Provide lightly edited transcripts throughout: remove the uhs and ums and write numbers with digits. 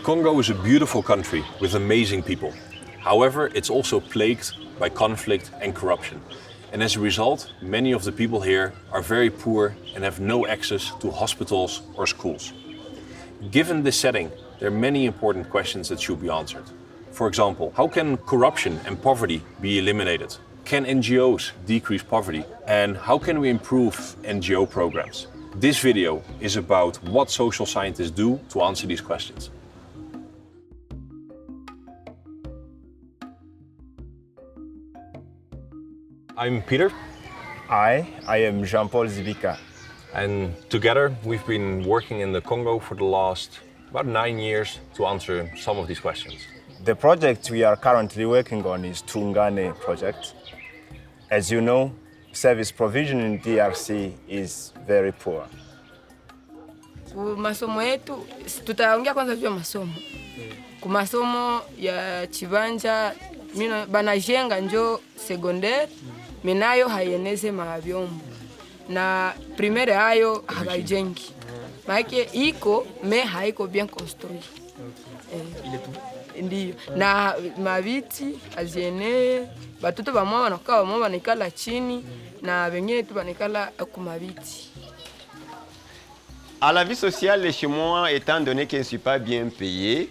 Congo is a beautiful country with amazing people. However, it's also plagued by conflict and corruption. And as a result, many of the people here are very poor and have no access to hospitals or schools. Given this setting, there are many important questions that should be answered. For example, how can corruption and poverty be eliminated? Can NGOs decrease poverty? And how can we improve NGO programs? This video is about what social scientists do to answer these questions. I'm Peter. I am Jean-Paul Zibika. And together we've been working in the Congo for the last about 9 years to answer some of these questions. The project we are currently working on is Tungane project. As you know, service provision in DRC is very poor. Masomo yetu tutaongea kwanza juu ya masomo. Ku masomo ya Chibanja banajenga njo secondaire minayo haieneze mavyombo na primaire hayo habajengi. Maana iko me haiko bien construit. Ndiyo. Na mabiti azienee batoto bamwa wanakaa bamwa banikala chini na wengine tu banikala ku mabiti. À la vie sociale chez moi, étant donné que je ne suis pas bien payé,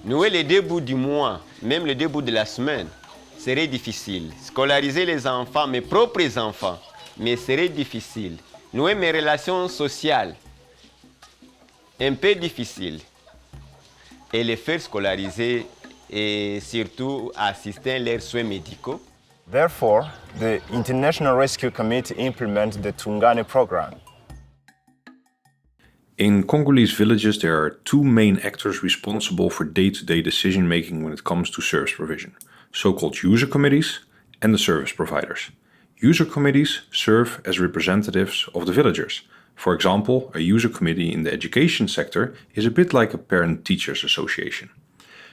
nouer les 2 bouts du mois, même les 2 bouts de la semaine, serait difficile. Scolariser les enfants, mes propres enfants, mais serait difficile. Nouer mes relations sociales, un peu difficile. Et les faire scolariser et surtout assister à leurs soins médicaux. Therefore, the International Rescue Committee implements the Tungane program. In Congolese villages, there are 2 main actors responsible for day-to-day decision-making when it comes to service provision, so-called user committees and the service providers. User committees serve as representatives of the villagers. For example, a user committee in the education sector is a bit like a parent-teachers association.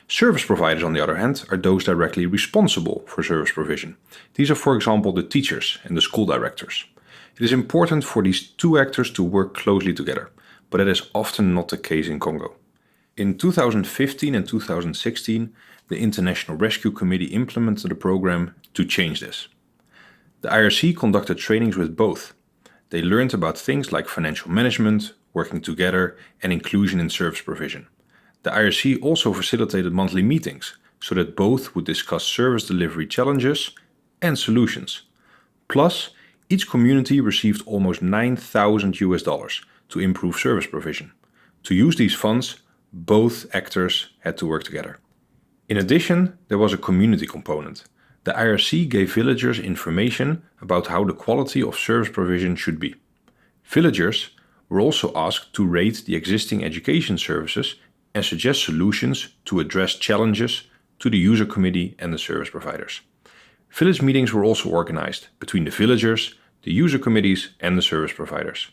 Service providers, on the other hand, are those directly responsible for service provision. These are, for example, the teachers and the school directors. It is important for these 2 actors to work closely together, but that is often not the case in Congo. In 2015 and 2016, the International Rescue Committee implemented a program to change this. The IRC conducted trainings with both. They learned about things like financial management, working together, and inclusion in service provision. The IRC also facilitated monthly meetings so that both would discuss service delivery challenges and solutions. Plus, each community received almost $9,000 to improve service provision. To use these funds, both actors had to work together. In addition, there was a community component. The IRC gave villagers information about how the quality of service provision should be. Villagers were also asked to rate the existing education services and suggest solutions to address challenges to the user committee and the service providers. Village meetings were also organized between the villagers, the user committees and the service providers.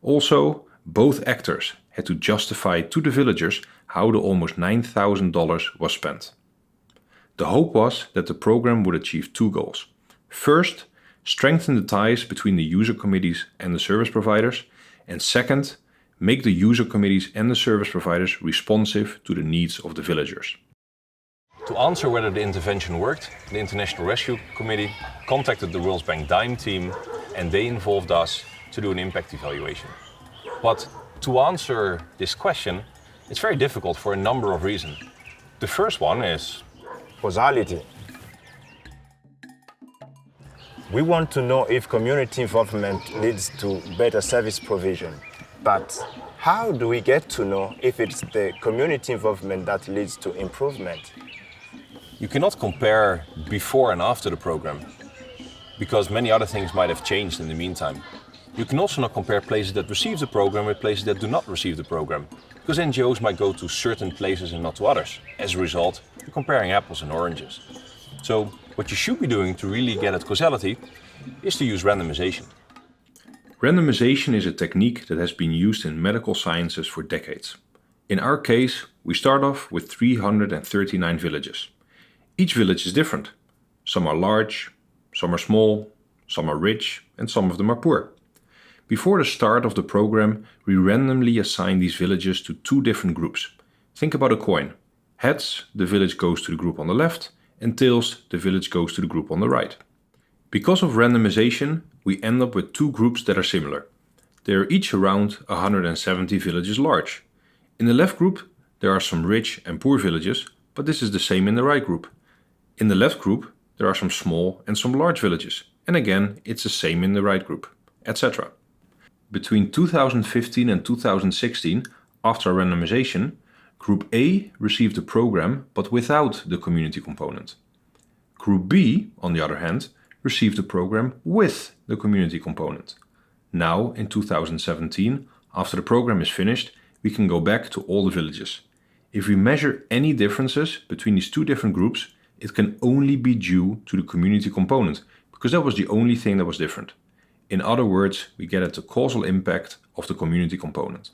Also, both actors had to justify to the villagers how the almost $9,000 was spent. The hope was that the program would achieve 2 goals. First, strengthen the ties between the user committees and the service providers, and second, make the user committees and the service providers responsive to the needs of the villagers. To answer whether the intervention worked, the International Rescue Committee contacted the World Bank DIME team and they involved us to do an impact evaluation. But to answer this question, it's very difficult for a number of reasons. The first one is Causality. We want to know if community involvement leads to better service provision. But how do we get to know if it's the community involvement that leads to improvement? you cannot compare before and after the program, because many other things might have changed in the meantime. You can also not compare places that receive the program with places that do not receive the program, because NGOs might go to certain places and not to others. As a result, you're comparing apples and oranges. So what you should be doing to really get at causality is to use randomization. Randomization is a technique that has been used in medical sciences for decades. In our case, we start off with 339 villages. Each village is different. Some are large, some are small, some are rich, and some of them are poor. Before the start of the program, we randomly assign these villages to two different groups. Think about a coin. Heads, the village goes to the group on the left, and tails, the village goes to the group on the right. Because of randomization, we end up with two groups that are similar. They are each around 170 villages large. In the left group, there are some rich and poor villages, but this is the same in the right group. In the left group, there are some small and some large villages, and again, it's the same in the right group, etc. Between 2015 and 2016, after randomization, Group A received a program but without the community component. Group B, on the other hand, received a program with the community component. Now, in 2017, after the program is finished, we can go back to all the villages. If we measure any differences between these two different groups, it can only be due to the community component, because that was the only thing that was different. In other words, we get at the causal impact of the community component.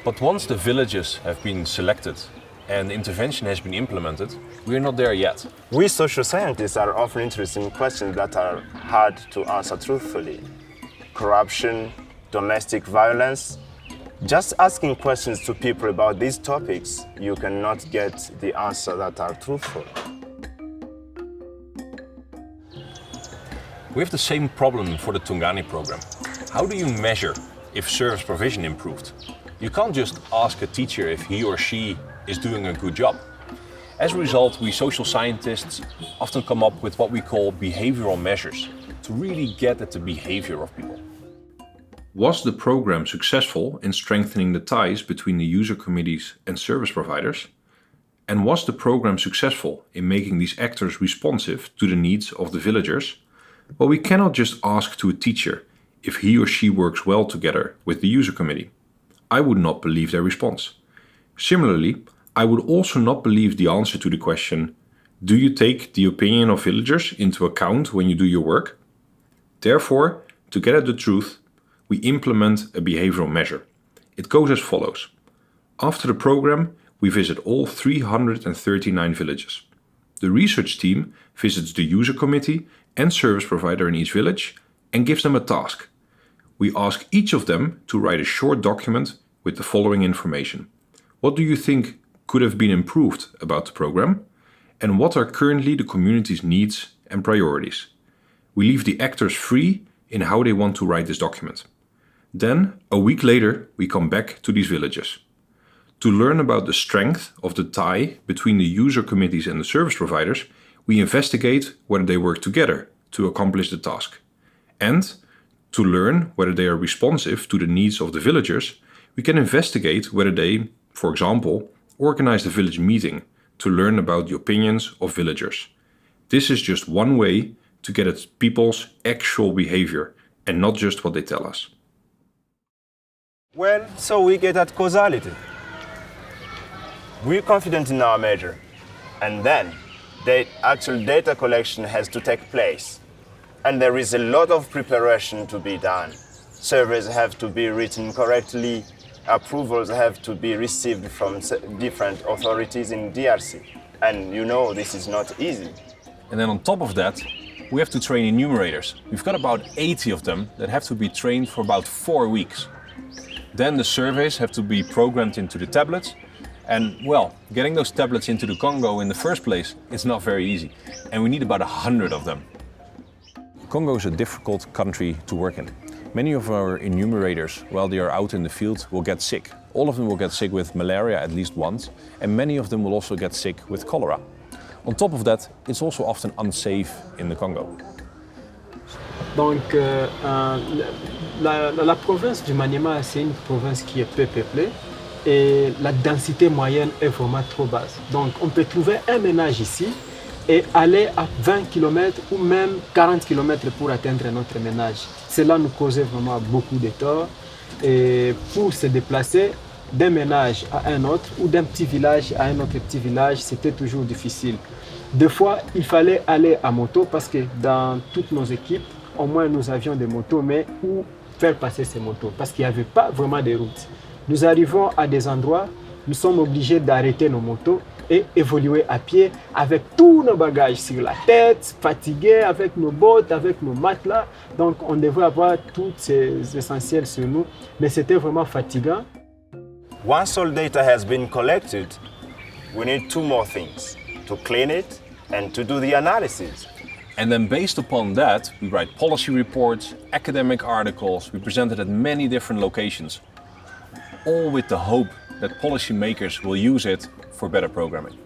But once the villages have been selected and intervention has been implemented, we are not there yet. We social scientists are often interested in questions that are hard to answer truthfully. Corruption, domestic violence. Just asking questions to people about these topics, you cannot get the answers that are truthful. We have the same problem for the Tungani program. How do you measure if service provision improved? You can't just ask a teacher if he or she is doing a good job. As a result, we social scientists often come up with what we call behavioral measures to really get at the behavior of people. Was the program successful in strengthening the ties between the user committees and service providers? And was the program successful in making these actors responsive to the needs of the villagers? Well, we cannot just ask to a teacher if he or she works well together with the user committee. I would not believe their response. Similarly, I would also not believe the answer to the question, do you take the opinion of villagers into account when you do your work? Therefore, to get at the truth, we implement a behavioral measure. It goes as follows. After the program, we visit all 339 villages. The research team visits the user committee and service provider in each village and gives them a task. We ask each of them to write a short document with the following information. What do you think could have been improved about the program? And what are currently the community's needs and priorities? We leave the actors free in how they want to write this document. Then, a week later, we come back to these villages. To learn about the strength of the tie between the user committees and the service providers, we investigate whether they work together to accomplish the task. And to learn whether they are responsive to the needs of the villagers, we can investigate whether they, for example, organize the village meeting to learn about the opinions of villagers. This is just one way to get at people's actual behavior and not just what they tell us. Well, so we get at causality. We're confident in our measure, and then the actual data collection has to take place. And there is a lot of preparation to be done. Surveys have to be written correctly, approvals have to be received from different authorities in DRC. And you know this is not easy. And then on top of that, we have to train enumerators. We've got about 80 of them that have to be trained for about 4 weeks. Then the surveys have to be programmed into the tablets. And well, getting those tablets into the Congo in the first place is not very easy. And we need about 100 of them. Congo is a difficult country to work in. Many of our enumerators, while they are out in the field, will get sick. All of them will get sick with malaria at least once, and many of them will also get sick with cholera. On top of that, it's also often unsafe in the Congo. Donc, la province du Maniema, c'est une province qui est peu peuplée et la densité moyenne est vraiment trop basse. Donc, on peut trouver un ménage ici et aller à 20 km ou même 40 km pour atteindre notre ménage. Cela nous causait vraiment beaucoup de tort. Et pour se déplacer d'un ménage à un autre ou d'un petit village à un autre petit village, c'était toujours difficile. Des fois, il fallait aller à moto parce que dans toutes nos équipes, au moins nous avions des motos, mais où faire passer ces motos parce qu'il n'y avait pas vraiment de route. Nous arrivons à des endroits, nous sommes obligés d'arrêter nos motos et évoluer à pied avec tous nos bagages sur la tête, fatigués avec nos bottes, avec nos matelas. Donc on devait avoir tous ces essentiels sur nous, mais c'était vraiment fatigant. Once all data has been collected, we need two more things: to clean it and to do the analysis. And then based upon that, we write policy reports, academic articles, we present it at many different locations, all with the hope that policymakers will use it for better programming.